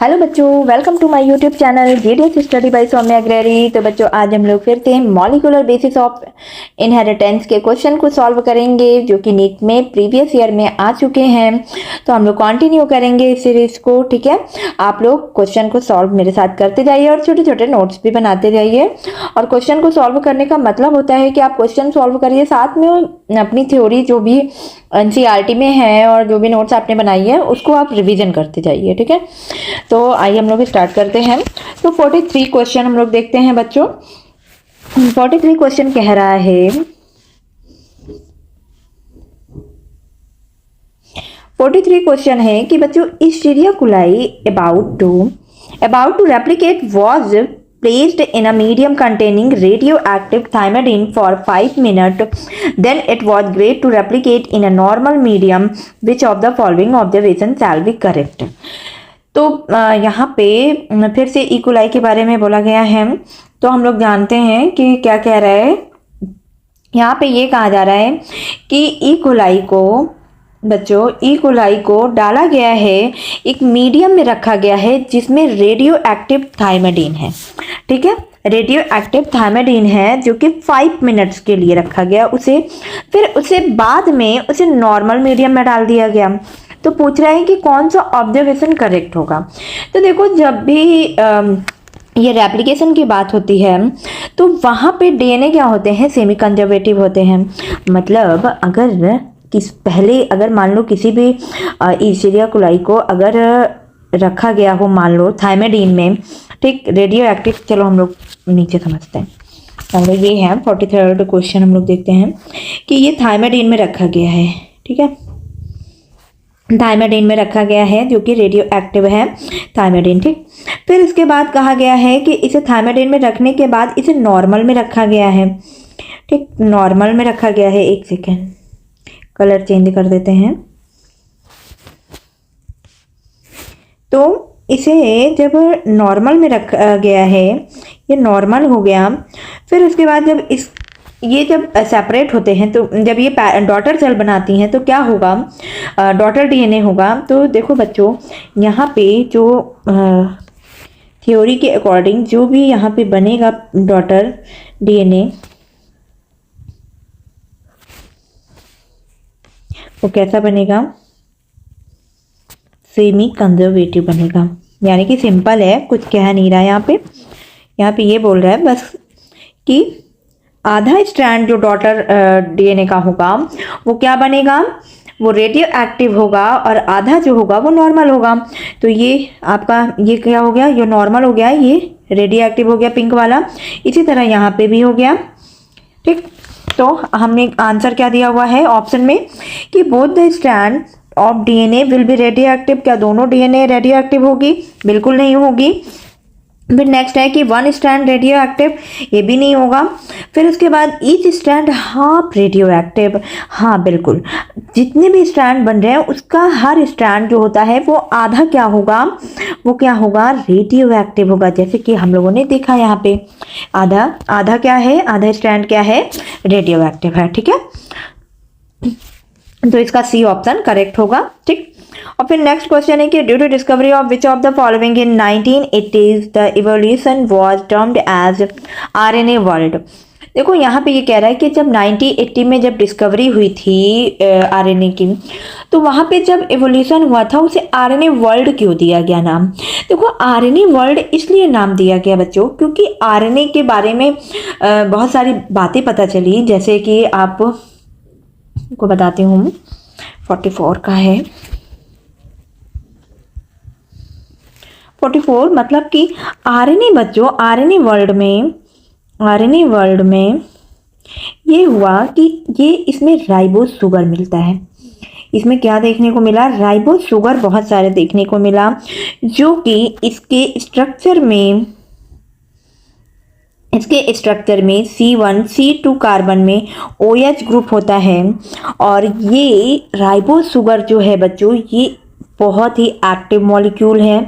Hello बच्चों, welcome to my YouTube channel GDS study by Saumya Agrawal. तो बच्चों, आज हम लोग फिर से मॉलिक्यूलर बेसिस ऑफ इनहेरिटेंस के क्वेश्चन को सॉल्व करेंगे, जो कि नीट में प्रीवियस ईयर में आ चुके हैं। तो हम लोग कंटिन्यू करेंगे इस सीरीज को। ठीक है, आप लोग क्वेश्चन को सॉल्व मेरे साथ करते जाइए और छोटे छोटे नोट्स भी बनाते जाइए। और क्वेश्चन को सॉल्व करने का मतलब होता है कि आप क्वेश्चन सॉल्व करिए, साथ में अपनी थ्योरी जो भी एनसीईआरटी में है और जो भी नोट्स आपने बनाई है उसको आप रिवीजन करते जाइए। ठीक है, तो आइए हम लोग स्टार्ट करते हैं। तो 43 क्वेश्चन हम लोग देखते हैं बच्चों। 43 क्वेश्चन कह रहा है 43 क्वेश्चन है कि बच्चों Escherichia coli about to replicate was placed in a medium containing radioactive thymidine for 5 minutes. Then it was great to replicate in a normal medium. Which of the following observation shall be correct? तो यहाँ पे फिर से E coli के बारे में बोला गया है। तो हम लोग जानते हैं कि क्या कह रहा है, यहाँ पे ये कहा जा रहा है कि इकोलाई को बच्चों इकोलाई को डाला गया है, एक मीडियम में रखा गया है जिसमें रेडियो एक्टिव थाइमेडीन है। ठीक है, रेडियो एक्टिव थाइमेडीन है जो कि 5 मिनट्स के लिए रखा गया उसे, फिर उसे बाद में उसे नॉर्मल मीडियम में डाल दिया गया। तो पूछ रहा है कि कौन सा ऑब्जर्वेशन करेक्ट होगा। तो देखो, जब भी ये रेप्लिकेशन की बात होती है तो वहाँ पे डीएनए क्या होते हैं, सेमी कंजर्वेटिव होते हैं। मतलब अगर मान लो किसी भी ईस्चेरिचिया कोलाई को अगर रखा गया हो, मान लो थाइमेडीन में, ठीक, रेडियो एक्टिव। चलो हम लोग नीचे समझते हैं। हम लोग ये है 43rd क्वेश्चन हम लोग देखते हैं कि ये थाइमेडीन में रखा गया है। ठीक है, थाइमेडीन में रखा गया है जो कि रेडियो एक्टिव है थाइमेडीन। ठीक, फिर इसके बाद कहा गया है कि इसे थाइमेडीन में रखने के बाद इसे नॉर्मल में रखा गया है। ठीक, नॉर्मल में रखा गया है। एक सेकेंड, कलर चेंज कर देते हैं। तो इसे जब नॉर्मल में रखा गया है, ये नॉर्मल हो गया। फिर उसके बाद जब सेपरेट होते हैं, तो जब ये डॉटर सेल बनाती हैं तो क्या होगा, डॉटर डीएनए होगा। तो देखो बच्चों, यहाँ पे जो थ्योरी के अकॉर्डिंग जो भी यहाँ पे बनेगा डॉटर डीएनए, वो कैसा बनेगा, सेमी कंजर्वेटिव बनेगा। यानी कि सिंपल है, कुछ कह नहीं रहा है यहाँ पे ये बोल रहा है बस कि आधा स्ट्रैंड जो डॉटर डीएनए का होगा वो क्या बनेगा, वो रेडियो एक्टिव होगा, और आधा जो होगा वो नॉर्मल होगा। तो ये आपका ये क्या हो गया, ये नॉर्मल हो गया, ये रेडियो एक्टिव हो गया पिंक वाला। इसी तरह यहाँ पे भी हो गया। ठीक, तो हमने आंसर क्या दिया हुआ है ऑप्शन में कि both the strand of DNA will be radio active. क्या दोनों डीएनए रेडियो एक्टिव होगी? बिल्कुल नहीं होगी। फिर नेक्स्ट है कि वन स्ट्रैंड रेडियो एक्टिव, ये भी नहीं होगा। फिर उसके बाद each strand half radio active, हाँ बिल्कुल, जितने भी स्ट्रैंड बन रहे हैं उसका हर स्ट्रैंड जो होता है वो आधा क्या होगा, वो क्या होगा, रेडियो एक्टिव होगा। जैसे कि हम लोगों ने देखा यहाँ पे आधा क्या है, आधा स्ट्रैंड क्या है, रेडियो एक्टिव है। ठीक है, तो इसका सी ऑप्शन करेक्ट होगा। ठीक, और फिर नेक्स्ट क्वेश्चन है कि due to discovery of which of the following in 1980s the evolution was termed as RNA world. देखो यहाँ पे ये कह रहा है कि जब 1980 में जब डिस्कवरी हुई थी आरएनए की, तो वहाँ पे जब इवोल्यूशन हुआ था उसे आरएनए वर्ल्ड क्यों दिया गया नाम। देखो, आरएनए वर्ल्ड इसलिए नाम दिया गया बच्चों क्योंकि आरएनए के बारे में बहुत सारी बातें पता चली। जैसे कि आप को बताती हूँ, 44 का है 44, मतलब कि आरएनए बच्चों, आरएनए वर्ल्ड में ये हुआ कि ये इसमें राइबोस शुगर मिलता है। इसमें क्या देखने को मिला, राइबोस शुगर बहुत सारे देखने को मिला, जो कि इसके स्ट्रक्चर में C1 C2 कार्बन में OH ग्रुप होता है। और ये राइबोस शुगर जो है बच्चों, ये बहुत ही एक्टिव मॉलिक्यूल है।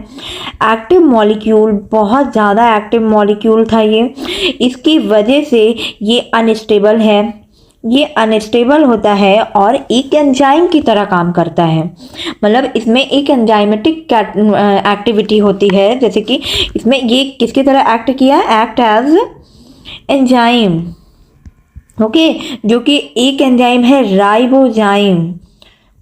एक्टिव मॉलिक्यूल, बहुत ज़्यादा एक्टिव मॉलिक्यूल था ये। इसकी वजह से ये अनस्टेबल है। ये अनस्टेबल होता है और एक एंजाइम की तरह काम करता है। मतलब इसमें एक एंजाइमेटिक एक्टिविटी होती है, जैसे कि इसमें ये किसकी तरह एक्ट किया, एक्ट एज एंजाइम। ओके, जो कि एक एंजाइम है राइबोजाइम।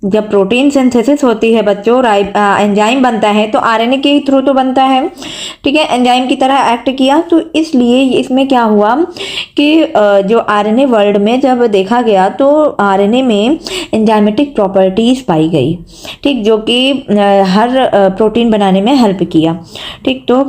जब प्रोटीन सिंथेसिस होती है बच्चों, एंजाइम बनता है तो आरएनए के थ्रू तो बनता है, ठीक है, एंजाइम की तरह एक्ट किया। तो इसलिए इसमें क्या हुआ कि जो आरएनए वर्ल्ड में जब देखा गया तो आरएनए में एंजाइमेटिक प्रॉपर्टीज पाई गई, ठीक, जो कि हर प्रोटीन बनाने में हेल्प किया, ठीक। तो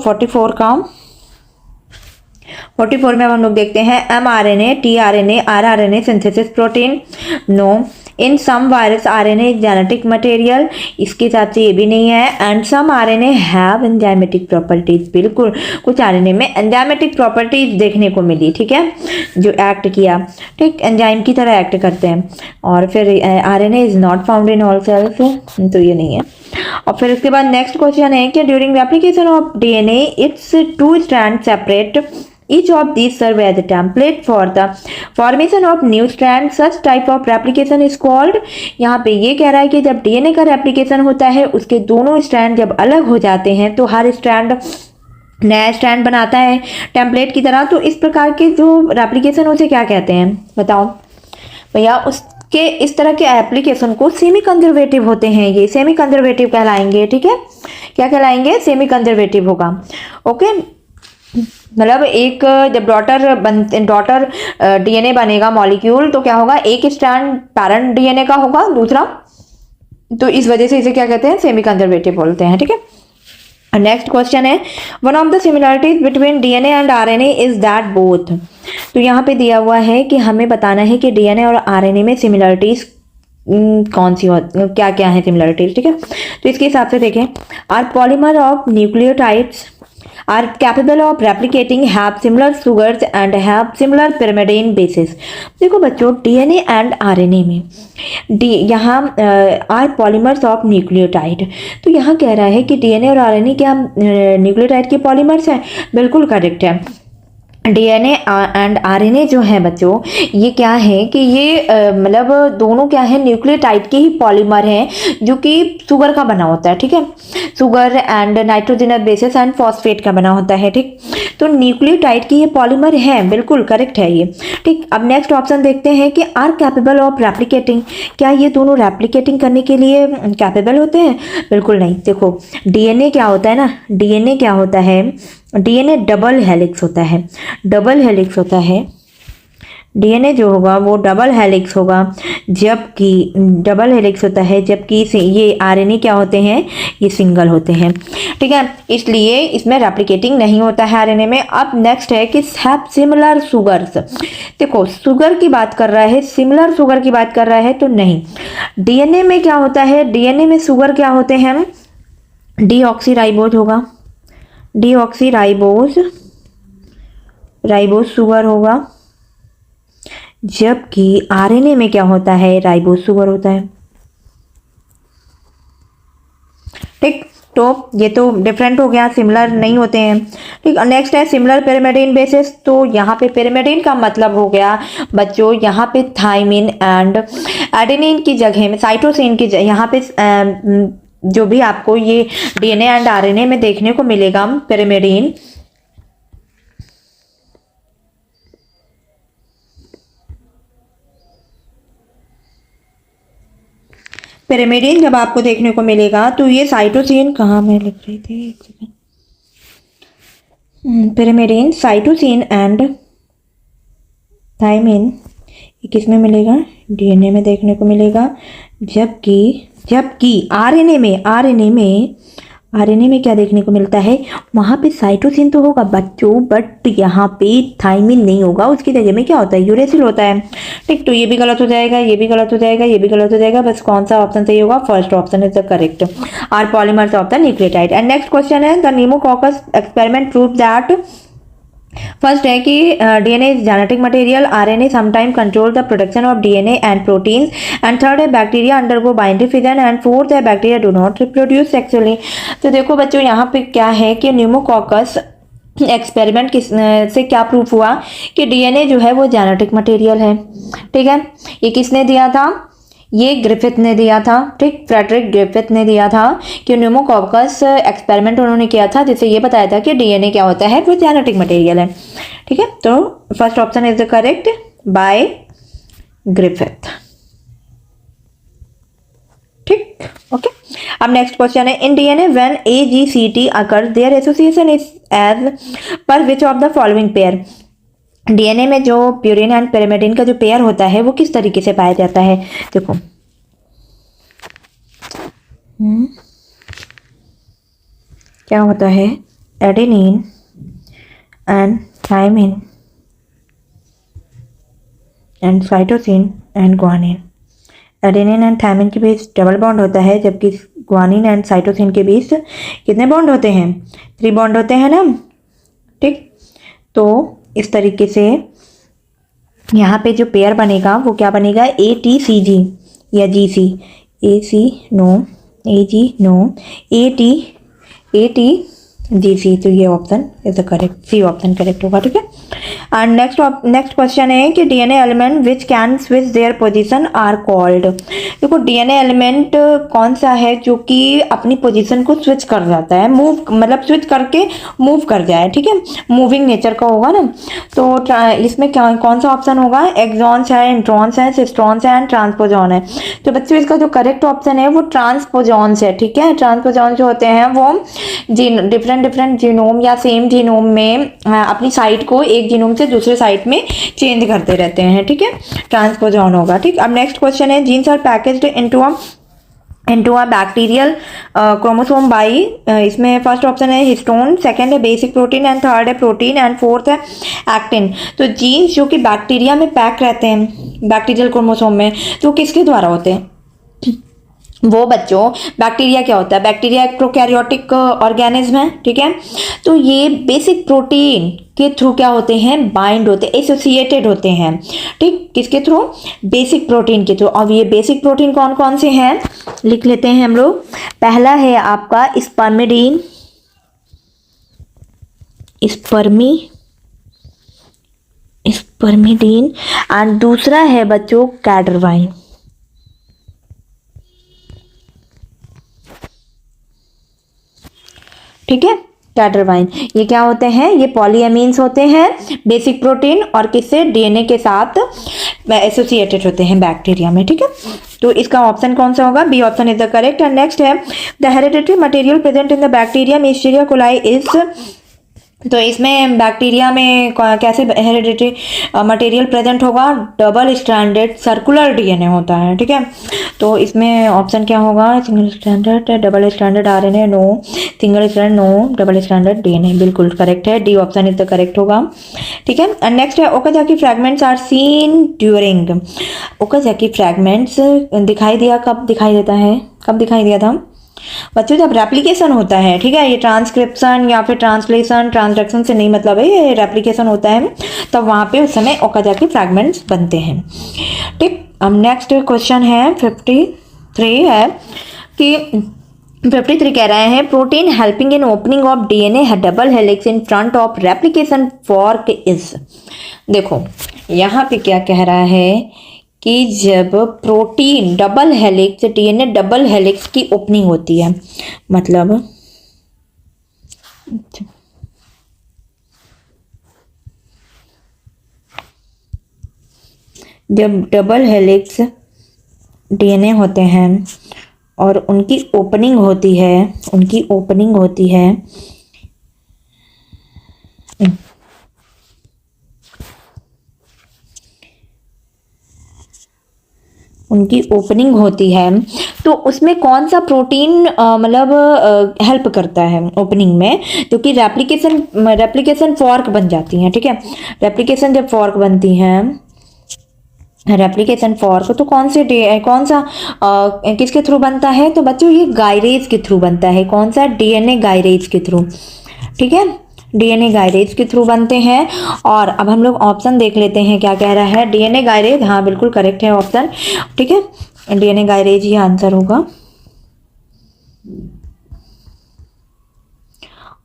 44 में हम लोग देखते हैं mRNA, tRNA, rRNA synthesis protein. No, in some virus RNA genetic material, इसके हिसाब से ये भी नहीं है। And some RNA have enzymatic properties, बिल्कुल कुछ आरएनए में एंजाइमेटिक प्रॉपर्टीज देखने को मिली, ठीक है, जो एक्ट किया, ठीक, एंजाइम की तरह एक्ट करते हैं। और फिर RNA is not found in all cells, तो ये नहीं है। और फिर उसके बाद नेक्स्ट क्वेश्चन है कि during replication of DNA it's 2 strand separate, each of these serve as a template for the formation of new strand, such type of replication is called। यहाँ पे ये कह रहा है कि जब डीएनए का रेप्लिकेशन होता है उसके दोनों स्ट्रैंड जब अलग हो जाते हैं तो हर स्ट्रैंड नया स्ट्रैंड बनाता है टेम्पलेट की तरह। तो इस प्रकार के जो रेप्लिकेशन उसे क्या कहते हैं बताओ भैया। उसके इस तरह के एप्लीकेशन को सेमी कंजर्वेटिव होते हैं, ये सेमी कंजर्वेटिव कहलाएंगे, ठीक है, क्या कहलाएंगे, सेमी कंजर्वेटिव होगा। ओके, मतलब एक जब डॉटर डीएनए बनेगा मॉलिक्यूल तो क्या होगा, एक स्ट्रैंड पैरेंट डीएनए का होगा, दूसरा, तो इस वजह से इसे क्या कहते हैं, सेमी कंजर्वेटिव बोलते हैं, ठीक है। नेक्स्ट क्वेश्चन है one of the similarities between DNA and RNA is that both. तो यहाँ पे दिया हुआ है कि हमें बताना है कि डीएनए और आरएनए में सिमिलरिटीज कौन सी क्या क्या है सिमिलरिटीज, ठीक है। तो इसके हिसाब से देखें, are polymer of nucleotides are capable of replicating, have similar sugars and have similar pyrimidine bases। देखो बच्चों, डीएनए एंड आरएनए में यहाँ आर पॉलीमर्स ऑफ न्यूक्लियोटाइड, तो यहाँ कह रहा है कि डीएनए और आरएनए क्या न्यूक्लियोटाइड के पॉलीमर्स हैं, बिल्कुल करेक्ट है। डीएनए एंड आरएनए जो है बच्चों, ये क्या है कि ये मतलब दोनों क्या है, न्यूक्लियोटाइड के ही पॉलीमर हैं जो कि शुगर का बना होता है, ठीक है, sugar and nitrogenous bases and phosphate का बना होता है, ठीक। तो न्यूक्लियोटाइड के ये पॉलीमर हैं, बिल्कुल करेक्ट है ये, ठीक। अब नेक्स्ट ऑप्शन देखते हैं कि आर कैपेबल ऑफ रेप्लिकेटिंग, क्या ये दोनों रेप्लिकेटिंग करने के लिए कैपेबल होते हैं, बिल्कुल नहीं। देखो डीएनए क्या होता है ना, डीएनए क्या होता है, डीएनए डबल हेलिक्स होता है, डबल हेलिक्स होता है, डीएनए जो होगा वो डबल हेलिक्स होगा, जबकि डबल हेलिक्स होता है, जबकि ये आरएनए क्या होते हैं, ये सिंगल होते हैं, ठीक है, इसलिए इसमें रेप्लिकेटिंग नहीं होता है आरएनए में। अब नेक्स्ट है कि हैव सिमिलर शुगर्स। देखो शुगर की बात कर रहा है, सिमिलर शुगर की बात कर रहा है तो नहीं। डीएनए में क्या होता है, डीएनए में शुगर क्या होते हैं, डीऑक्सीराइबोज होगा, डीऑक्सीराइबोज शुगर होगा, जबकि आरएनए में क्या होता है, राइबोज शुगर होता है, ठीक। तो ये तो डिफरेंट हो गया, सिमिलर नहीं होते हैं, ठीक। नेक्स्ट है सिमिलर पिरिमिडीन बेसिस। तो यहाँ पे पिरिमिडीन का मतलब हो गया बच्चों, यहाँ पे थाइमिन एंड एडेनिन की जगह में साइटोसिन की यहाँ पे जो भी आपको ये डीएनए एंड आरएनए में देखने को मिलेगा पिरिमिडीन, पिरिमिडीन जब आपको देखने को मिलेगा तो ये साइटोसिन, कहाँ मैं लिख रही थी, एक second, pyrimidine, cytosine and thymine, ये किस में मिलेगा, डीएनए में देखने को मिलेगा, जबकि आरएनए में क्या देखने को मिलता है, वहाँ पे साइटोसिन तो होगा बच्चों, बट यहाँ पे थाइमिन नहीं होगा, उसकी जगह में क्या होता है, यूरेसिल होता है, ठीक। तो ये भी गलत हो जाएगा, ये भी गलत हो जाएगा, ये भी गलत हो जाएगा, बस कौन सा ऑप्शन सही होगा, first option is the correct, are polymers of the nucleotide. And next question है the pneumococcus experiment prove that, first है कि DNA is genetic material, RNA sometime control the production of DNA and proteins, and third है bacteria undergo binary fission, and fourth है bacteria do not reproduce sexually. तो देखो बच्चों यहाँ पे क्या है कि न्यूमोकॉकस एक्सपेरिमेंट किस से क्या प्रूफ हुआ कि डीएनए जो है वो जेनेटिक मटेरियल है। ठीक है, ये किसने दिया था? ये ग्रिफिथ ने दिया था। ठीक, फ्रेडरिक ग्रिफिथ ने दिया था कि न्यूमोकॉकस एक्सपेरिमेंट उन्होंने किया था जिससे ये बताया था कि डीएनए क्या होता है, वो जेनेटिक मटेरियल है। ठीक है, तो first option is the correct by Griffith. ठीक, ओके। अब नेक्स्ट क्वेश्चन है, in DNA when AGCT occurs their association is as per which of the following pair? DNA में जो प्यूरिन एंड pyrimidine का जो पेयर होता है वो किस तरीके से पाया जाता है? देखो, क्या होता है, adenine and thymine and cytosine and guanine. Adenine and thymine के बीच डबल बॉन्ड होता है, जबकि ग्वानिन एंड साइटोसिन के बीच कितने बॉन्ड होते हैं? 3 बॉन्ड होते हैं ना। ठीक, तो इस तरीके से यहाँ पे जो पेयर बनेगा वो क्या बनेगा? ATCG या GC, AC no, AG no, ATGC। तो ये option is the correct, C option correct होगा। ठीक है, एंड नेक्स्ट क्वेश्चन है कि DNA element which can switch their position are called. देखो, डीएनए एलिमेंट कौन सा है जो कि अपनी पोजीशन को स्विच कर जाता है, मूव, मतलब स्विच करके मूव कर जाए। ठीक है, मूविंग नेचर का होगा ना। तो इसमें क्या, कौन सा ऑप्शन होगा? एक्सॉन्स है, इंट्रॉन्स है, सिस्ट्रॉन्स है एंड ट्रांसपोजॉन है। तो बच्चों इसका जो करेक्ट ऑप्शन है वो ट्रांसपोजॉन्स है। ठीक है, ट्रांसपोजॉन जो होते हैं वो डिफरेंट जीनोम या सेम जीनोम में अपनी साइट को एक जीनोम से दूसरे साइट में चेंज करते रहते हैं। ठीक है, ट्रांसपोजॉन होगा। ठीक, अब नेक्स्ट क्वेश्चन है, genes are packaged into a bacterial chromosome by, इसमें फर्स्ट ऑप्शन है हिस्टोन, सेकंड है बेसिक प्रोटीन एंड थर्ड है प्रोटीन एंड फोर्थ है एक्टिन। तो जीन्स जो कि बैक्टीरिया में पैक रहते हैं बैक्टीरियल क्रोमोसोम में, तो किसके द्वारा होते हैं? वो बच्चों, बैक्टीरिया क्या होता है? बैक्टीरिया एक प्रोकैरियोटिक ऑर्गेनिज्म है। ठीक है, तो ये बेसिक प्रोटीन के थ्रू क्या होते हैं? बाइंड होते हैं, एसोसिएटेड होते हैं। ठीक, किसके थ्रू? बेसिक प्रोटीन के थ्रू। अब ये बेसिक प्रोटीन कौन कौन से हैं, लिख लेते हैं हम लोग। पहला है आपका स्पर्मिडीन, स्पर्मिडीन एंड दूसरा है बच्चों कैडरवाइन। ठीक है, कैडरवाइन। ये क्या होते हैं? ये पॉलीएमीन्स होते हैं, बेसिक प्रोटीन, और किससे? डीएनए के साथ एसोसिएटेड होते हैं बैक्टीरिया में। ठीक है, तो इसका ऑप्शन कौन सा होगा? B option is the correct. And next है, the hereditary material present in the bacteria Escherichia coli is. तो इसमें बैक्टीरिया में कैसे हेरिडिटरी मटेरियल प्रेजेंट होगा? डबल स्ट्रैंडेड सर्कुलर डीएनए होता है। ठीक है, तो इसमें ऑप्शन क्या होगा? Single stranded, double stranded RNA no, single strand no, double stranded DNA बिल्कुल करेक्ट है, D option is the correct होगा। ठीक है, एंड नेक्स्ट है, Okazaki fragments are seen during. Okazaki fragments दिखाई दिया, कब दिखाई देता है, कब दिखाई दिया था बच्चों? जब रेप्लिकेशन होता है। ठीक है, ये ट्रांसक्रिप्शन या फिर ट्रांसलेशन, ट्रांसडक्शन से नहीं मतलब है, ये रेप्लिकेशन होता है, तब वहाँ पे उस समय ओकाजाकी फ्रैगमेंट्स बनते हैं। ठीक, अब नेक्स्ट क्वेश्चन है 53 है कि 53 कह रहे हैं, protein helping in opening of DNA double helix in front of replication fork is. देखो, यहाँ पे क्या कह रहा है कि जब protein double helix, DNA double helix की ओपनिंग होती है, मतलब जब डबल हेलिक्स डीएनए होते हैं और उनकी ओपनिंग होती है, तो उसमें कौन सा प्रोटीन मतलब हेल्प करता है ओपनिंग में, क्योंकि रेप्लिकेशन फॉर्क बन जाती हैं। ठीक है, रेप्लिकेशन जब फॉर्क बनती हैं, रेप्लिकेशन फॉर्क, तो कौन सा किसके थ्रू बनता है? तो बच्चों ये गायरेज के थ्रू बनता है। कौन सा? डीएनए गायरेज के थ्रू। ठीक है, डीएनए गायरेज के थ्रू बनते हैं। और अब हम लोग ऑप्शन देख लेते हैं क्या कह रहा है। डीएनए गायरेज, हाँ बिल्कुल करेक्ट है ऑप्शन। ठीक है, डीएनए गायरेज ही आंसर होगा।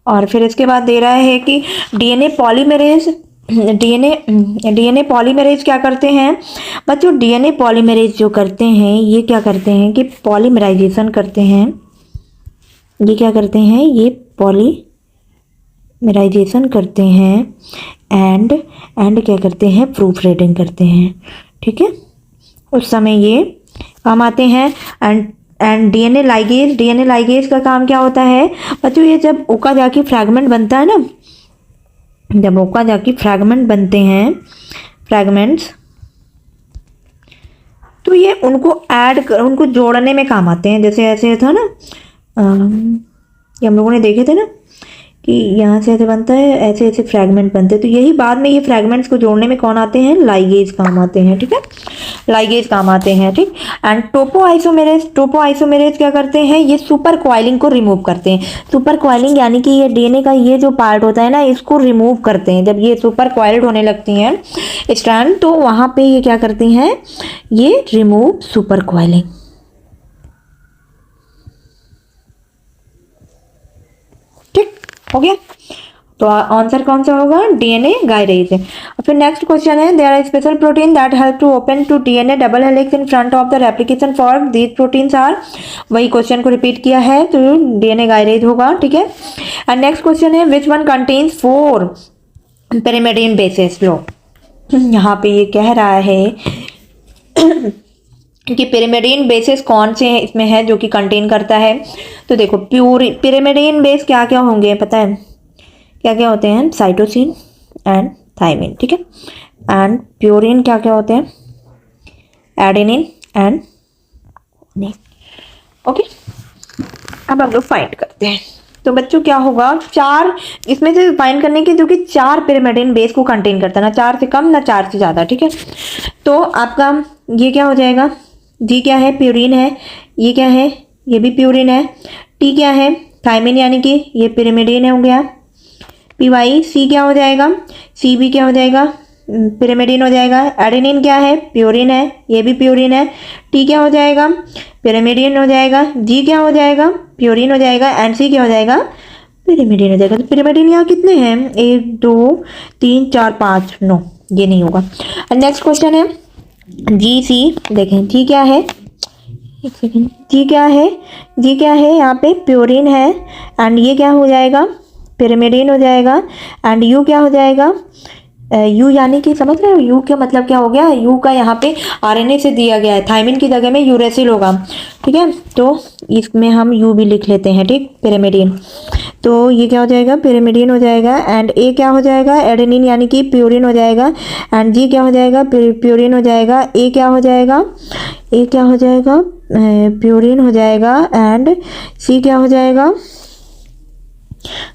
और फिर इसके बाद दे रहा है कि डीएनए पॉलीमरेज क्या करते हैं बच्चों। डीएनए पॉलीमरेज जो करते हैं ये क्या करते हैं कि पॉलीमराइजेशन करते हैं। ये क्या करते हैं, ये पॉलीमराइजेशन करते हैं एंड क्या करते हैं, प्रूफ रीडिंग करते हैं। ठीक है, उस समय ये काम आते हैं। एंड डीएनए लाइगेज का काम क्या होता है बच्चों, ये जब ओकाजाकी फ्रैगमेंट बनता है ना, जब ओकाजाकी फ्रैगमेंट बनते हैं, फ्रैगमेंट्स, तो ये उनको जोड़ने में काम आते हैं। जैसे ऐसे था ना, ये हम लोगों ने देखे थे ना कि यहाँ से ऐसे बनता है, ऐसे ऐसे फ्रैगमेंट बनते हैं, तो यही बाद में ये फ्रैगमेंट्स को जोड़ने में कौन आते हैं, लाइगेज काम आते हैं। ठीक है, लाइगेज काम आते हैं। ठीक, एंड टोपोआइसोमेरेज क्या करते हैं, ये सुपर कॉइलिंग को रिमूव करते हैं। सुपर कॉइलिंग यानी कि ये डीएनए का ये जो पार्ट होता है ना, इसको रिमूव करते हैं। जब ये सुपर कॉइल्ड होने लगती हैं स्ट्रैंड, तो वहाँ पे ये क्या करती हैं, ये रिमूव सुपर कॉइलिंग। हो गया, तो आंसर कौन सा होगा, डीएनए गायरेज है। और फिर नेक्स्ट क्वेश्चन है, there are special protein that help to open to DNA double helix in front of the replication form, these proteins are, वही क्वेश्चन को रिपीट किया है, तो डीएनए गायरेज होगा। ठीक है, एंड नेक्स्ट क्वेश्चन है, which one contains 4 pyrimidine bases. लो यहाँ पे ये कह रहा है कि pyrimidine बेसेस कौन से इसमें है जो कि कंटेन करता है। तो देखो pyrimidine बेस क्या क्या होंगे पता है, क्या क्या होते हैं, साइटोसिन एंड थायमिन। ठीक है, एंड प्यूरिन क्या क्या होते हैं, एडेनिन एंड ओके। अब हम लोग फाइंड करते हैं। तो बच्चों क्या होगा, 4 इसमें से फाइंड करने की जो कि 4 pyrimidine बेस को कंटेन करता है, ना 4 से कम ना 4 से ज़्यादा। ठीक है, तो आपका ये क्या हो जाएगा, जी क्या है, प्यूरिन है, ये क्या है, ये भी प्यूरिन है, टी क्या है, थायमिन यानी कि ये pyrimidine हो गया, पी वाई, सी क्या हो जाएगा, सी भी क्या हो जाएगा, pyrimidine हो जाएगा, एडेनिन क्या है, प्यूरिन है, ये भी प्यूरिन है, टी क्या हो जाएगा, pyrimidine हो जाएगा, जी क्या हो जाएगा, प्यूरिन हो जाएगा, एंड सी क्या हो जाएगा, pyrimidine हो जाएगा। तो pyrimidine यहाँ कितने हैं, 1 2 3 4 5, नो ये नहीं होगा। नेक्स्ट क्वेश्चन है, जी सी, देखें जी क्या है, एक सेकेंड, जी क्या है, जी क्या है, यहाँ पे प्यूरिन है, एंड ये क्या हो जाएगा, pyrimidine हो जाएगा, एंड यू क्या हो जाएगा, यू यानी कि समझ रहे हो, यू का मतलब क्या हो गया, यू का यहाँ पे आरएनए से दिया गया है, थायमिन की जगह में यूरेसिल होगा। ठीक है, तो इसमें हम यू भी लिख लेते हैं। ठीक, pyrimidine, तो ये क्या हो जाएगा, pyrimidine हो जाएगा, एंड ए क्या हो जाएगा, एडेनिन यानी कि प्यूरिन हो जाएगा, एंड जी क्या हो जाएगा, प्यूरिन हो जाएगा, ए क्या हो जाएगा, ए क्या हो जाएगा, प्यूरिन हो जाएगा, एंड सी क्या हो जाएगा,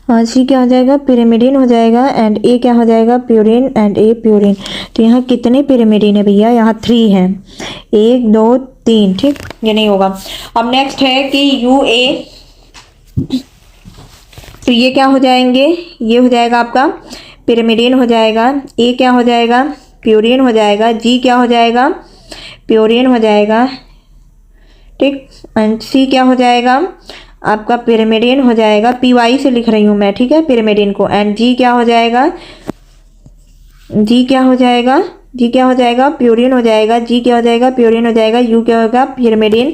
हाँ सी क्या हो जाएगा, pyrimidine हो जाएगा, एंड ए क्या हो जाएगा, प्यूरिन, एंड ए प्यूरिन। तो यहाँ कितने pyrimidine है भैया, यहाँ 3 हैं, 1 2 3। ठीक, ये नहीं होगा। अब नेक्स्ट है कि यू ए, तो ये क्या हो जाएंगे, ये हो जाएगा आपका pyrimidine हो जाएगा, ए क्या हो जाएगा, प्यूरिन हो जाएगा, जी क्या हो जाएगा, प्यूरिन हो जाएगा। ठीक, एंड सी क्या हो जाएगा आपका, pyrimidine हो जाएगा, पी वाई से लिख रही हूँ मैं। ठीक है, pyrimidine को, एंड जी क्या हो जाएगा, जी क्या हो जाएगा, जी क्या हो जाएगा, प्यूरिन हो जाएगा, जी क्या हो जाएगा, प्यूरिन हो जाएगा, यू क्या होगा, pyrimidine,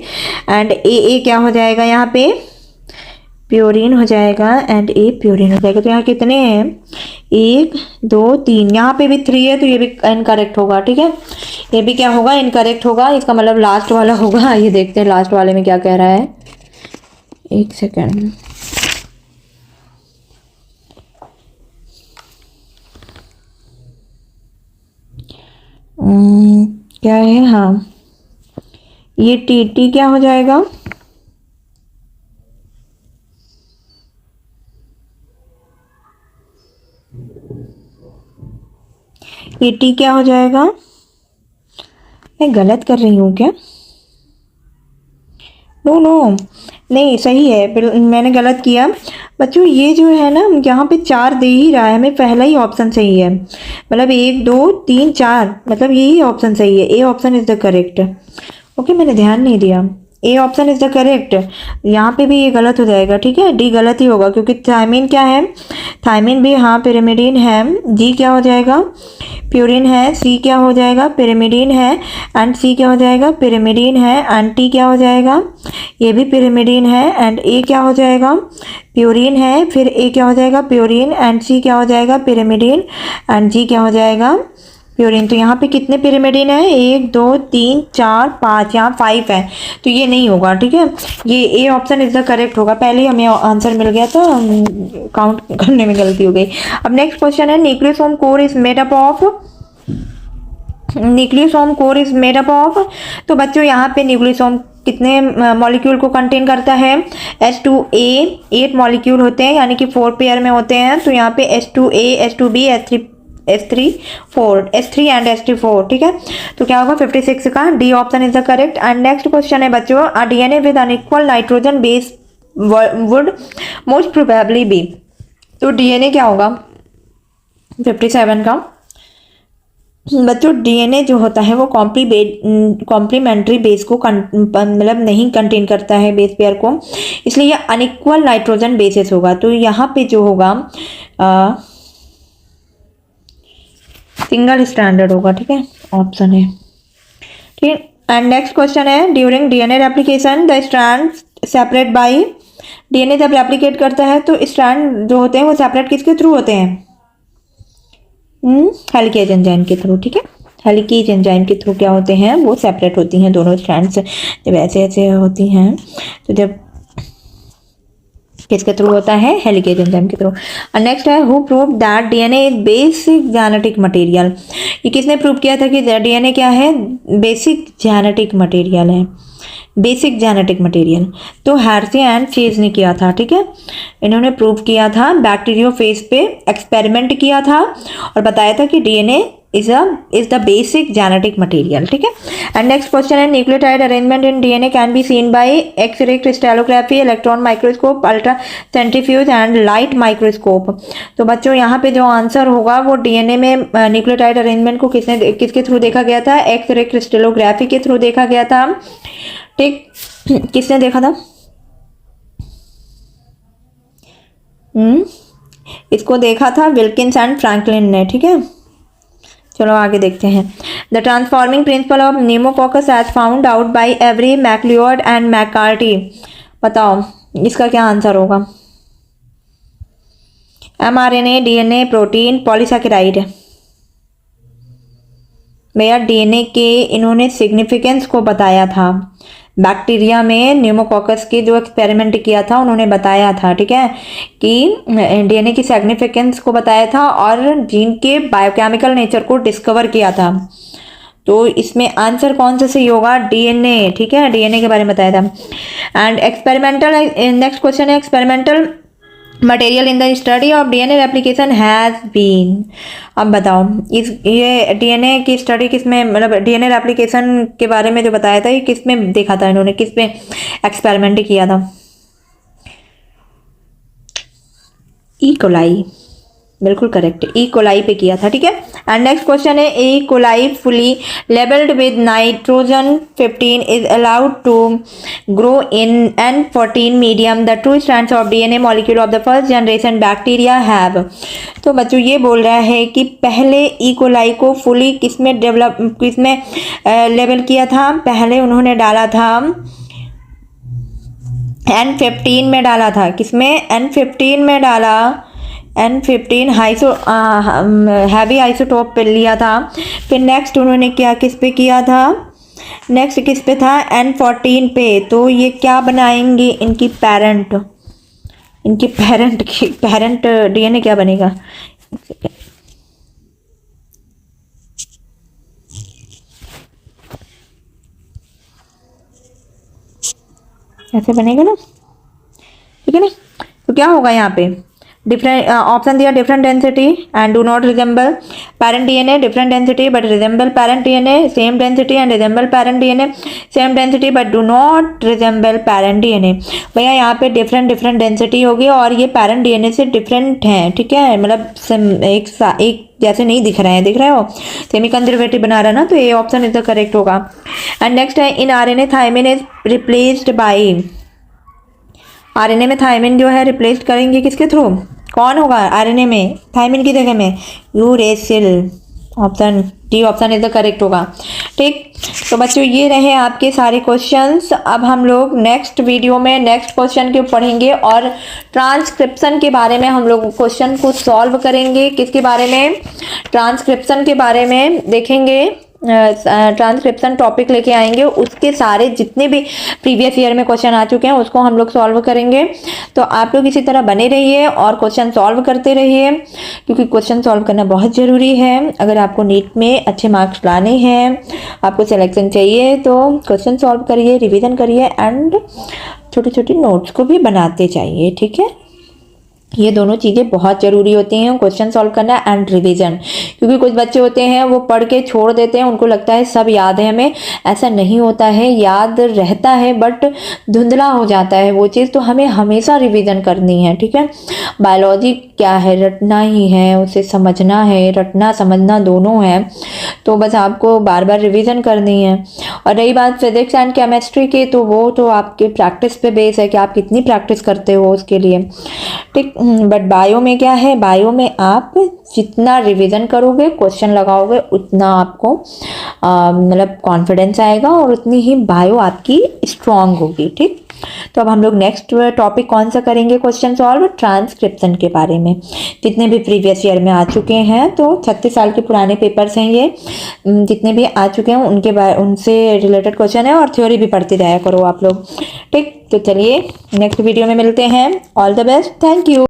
एंड ए क्या हो जाएगा, यहाँ पे प्यूरिन हो जाएगा, एंड ए प्यूरिन हो जाएगा। तो यहाँ कितने हैं, 1 2 3, यहाँ पे भी 3 है, तो ये भी इनकरेक्ट होगा। ठीक है, ये भी क्या होगा, इनकरेक्ट होगा, इसका मतलब लास्ट वाला होगा। ये देखते हैं लास्ट वाले में क्या कह रहा है, एक सेकेंड, क्या है, हाँ ये टी क्या हो जाएगा, ये टी क्या हो जाएगा, मैं गलत कर रही हूँ क्या, नो नो नहीं सही है, मैंने गलत किया बच्चों। ये जो है ना, यहाँ पे 4 दे ही रहा है हमें, पहला ही ऑप्शन सही है, मतलब 1 2 3 4, मतलब यही ऑप्शन सही है, A option is the correct. Okay, मैंने ध्यान नहीं दिया, A option is the correct. यहाँ पे भी ये गलत हो जाएगा, ठीक है, डी गलत ही होगा क्योंकि थायमिन क्या है, थायमिन भी हाँ पिरिमिडीन है। जी क्या हो जाएगा, प्यूरिन है। सी क्या हो जाएगा, पिरिमिडीन है। एंड सी क्या हो जाएगा, पिरिमिडीन है। एंड टी क्या हो जाएगा, ये भी पिरिमिडीन है। एंड ए क्या हो जाएगा, प्यूरिन है। फिर ए क्या हो जाएगा, प्यूरिन। एंड सी क्या हो जाएगा, पिरिमिडीन। एंड जी क्या हो जाएगा, प्यूरिन। तो यहाँ पे कितने पिरिमिडिन है, 1 2 3 4 5, यहाँ 5 है, तो ये नहीं होगा, ठीक है, ये A option is the correct होगा। पहले ही हमें आंसर मिल गया था, काउंट करने में गलती हो गई। अब नेक्स्ट क्वेश्चन है, nucleosome core is made up of, nucleosome core is made up of. तो बच्चों यहाँ पे न्यूक्लियोसोम कितने मॉलिक्यूल को कंटेन करता है, H2A 8 मॉलिक्यूल होते हैं, यानी कि 4 पेयर में होते हैं। तो यहाँ पे H2A H2B S3 and S3 4, ठीक है, तो क्या होगा 56 का D option is the correct. And next question है बच्चों, a DNA with unequal nitrogen base would most probably be. तो डीएनए क्या होगा 57 का। बच्चों डीएनए जो होता है वो कॉम्प्लीमेंट्री बेस को मतलब नहीं कंटेन करता है बेस पेयर को, इसलिए ये अनइक्वल नाइट्रोजन बेसिस होगा। तो यहाँ पे जो होगा सिंगल स्टैंडर्ड होगा, ठीक है, ऑप्शन है, ठीक। एंड नेक्स्ट क्वेश्चन है, during DNA replication the strand separate by, DNA जब रेप्लिकेट करता है तो स्ट्रैंड जो होते हैं वो सेपरेट किसके थ्रू होते हैं, हेलिकेज एंजाइम के थ्रू, ठीक है, हेलिकेज एंजाइम के थ्रू क्या होते हैं, वो सेपरेट होती हैं दोनों स्ट्रैंड्स, जब ऐसे ऐसे होती हैं तो जब किसके थ्रू होता है, हेलिकेज एंजाइम के थ्रू। नेक्स्ट है, who prove that DNA is basic genetic material. ये किसने प्रूव किया था कि डीएनए क्या है, बेसिक जेनेटिक मटेरियल है, बेसिक जेनेटिक मटेरियल। तो हार्सी एंड चेज ने किया था, ठीक है, इन्होंने प्रूव किया था, बैक्टीरियोफेज पे एक्सपेरिमेंट किया था और बताया था कि DNA is the basic genetic material, ठीक है। एंड नेक्स्ट क्वेश्चन है, nucleotide arrangement in DNA can be seen by X-ray crystallography, electron microscope, ultra centrifuge and light microscope. तो बच्चों यहाँ पे जो आंसर होगा वो डीएनए में न्यूक्लियोटाइड अरेंजमेंट को किसके थ्रू देखा गया था, एक्स-रे क्रिस्टलोग्राफी के थ्रू देखा गया था, ठीक। किसने देखा था, इसको देखा था विल्किंस एंड फ्रैंकलिन ने, ठीक है। चलो आगे देखते हैं, the transforming principle of pneumococcus as found out by Avery MacLeod and McCarty. बताओ इसका क्या आंसर होगा, एमआरएनए, डीएनए, प्रोटीन, पॉलीसैकेराइड। भैया डीएनए के इन्होंने सिग्निफिकेंस को बताया था, बैक्टीरिया में न्यूमोकॉकस के जो एक्सपेरिमेंट किया था उन्होंने बताया था, ठीक है, कि डीएनए की सिग्निफिकेंस को बताया था और जीन के बायोकेमिकल नेचर को डिस्कवर किया था। तो इसमें आंसर कौन सा सही होगा, डीएनए, ठीक है, डीएनए के बारे में बताया था। एंड एक्सपेरिमेंटल, नेक्स्ट क्वेश्चन है, experimental material in the study of DNA replication has been. अब बताओ इस ये डीएनए की स्टडी किसमें, मतलब डीएनए रेप्लिकेशन के बारे में जो बताया था ये किसमें देखा था इन्होंने, किस पे एक्सपेरिमेंट किया था, ई कोलाई, बिल्कुल करेक्ट, ई कोलाई पे किया था, ठीक है। एंड नेक्स्ट क्वेश्चन है, E coli fully labelled with nitrogen 15 is allowed to grow in N14 medium, the two strands of DNA molecule of the first generation bacteria have. तो बच्चों ये बोल रहा है कि पहले ई कोलाई को फुली किसमें लेबल किया था, पहले उन्होंने डाला था N15 में डाला था, किसमें, N15 में डाला, N15 हैवी आइसोटोप पे लिया था। फिर नेक्स्ट उन्होंने क्या किस पे किया था, नेक्स्ट किस पे था, N14 पे। तो ये क्या बनाएंगे, इनकी पेरेंट डीएनए क्या बनेगा, ऐसे बनेगा ना, ठीक है ना। तो क्या होगा यहाँ पे डिफरेंट ऑप्शन दिया different density and do not resemble parent DNA, different density but resemble parent DNA, same density and resemble parent DNA, same density but do not resemble parent DNA. भैया यहाँ पे डिफरेंट डेंसिटी होगी और ये parent DNA से different हैं, ठीक है, मतलब एक जैसे नहीं दिख रहे हैं, दिख रहे हो, सेमी कंजर्वेटिव बना रहा है ना, तो ये ऑप्शन इज द करेक्ट होगा। एंड नेक्स्ट है in RNA thymine is replaced by, RNA में थायमिन जो है रिप्लेस करेंगे किसके थ्रू, कौन होगा आरएनए में थायमिन की जगह में, uracil, option D option is the correct होगा। ठीक, तो बच्चों ये रहे आपके सारे क्वेश्चंस। अब हम लोग नेक्स्ट वीडियो में नेक्स्ट क्वेश्चन के पढ़ेंगे और ट्रांसक्रिप्शन के बारे में हम लोग क्वेश्चन को सॉल्व करेंगे। किसके बारे में, ट्रांसक्रिप्शन के बारे में देखेंगे, ट्रांसक्रिप्शन टॉपिक लेके आएंगे, उसके सारे जितने भी प्रीवियस ईयर में क्वेश्चन आ चुके हैं उसको हम लोग सॉल्व करेंगे। तो आप लोग इसी तरह बने रहिए और क्वेश्चन सॉल्व करते रहिए, क्योंकि क्वेश्चन सॉल्व करना बहुत ज़रूरी है। अगर आपको नीट में अच्छे मार्क्स लाने हैं, आपको सिलेक्शन चाहिए, तो क्वेश्चन सॉल्व करिए, रिविज़न करिए एंड छोटे छोटे नोट्स को भी बनाते जाइए, ठीक है। ये दोनों चीज़ें बहुत ज़रूरी होती हैं, क्वेश्चन सॉल्व करना एंड रिवीजन, क्योंकि कुछ बच्चे होते हैं वो पढ़ के छोड़ देते हैं, उनको लगता है सब याद है हमें, ऐसा नहीं होता है, याद रहता है बट धुंधला हो जाता है वो चीज़, तो हमें हमेशा रिवीजन करनी है, ठीक है। बायोलॉजी क्या है, रटना ही है, उसे समझना है, रटना समझना दोनों है, तो बस आपको बार बार रिवीजन करनी है। और रही बात फिजिक्स एंड केमिस्ट्री की, तो वो तो आपके प्रैक्टिस पे बेस है कि आप कितनी प्रैक्टिस करते हो उसके लिए, ठीक। बट बायो में क्या है, बायो में आप जितना रिवीजन करोगे, क्वेश्चन लगाओगे, उतना आपको मतलब कॉन्फिडेंस आएगा और उतनी ही बायो आपकी स्ट्रांग होगी, ठीक। तो अब हम लोग नेक्स्ट टॉपिक कौन सा करेंगे क्वेश्चन सॉल्व, ट्रांसक्रिप्शन के बारे में। जितने भी प्रीवियस ईयर में आ चुके हैं, तो 36 साल के पुराने पेपर्स हैं ये, जितने भी आ चुके हैं उनसे रिलेटेड क्वेश्चन है, और थ्योरी भी पढ़ते जाया करो आप लोग, ठीक। तो चलिए नेक्स्ट वीडियो में मिलते हैं, all the best, thank you.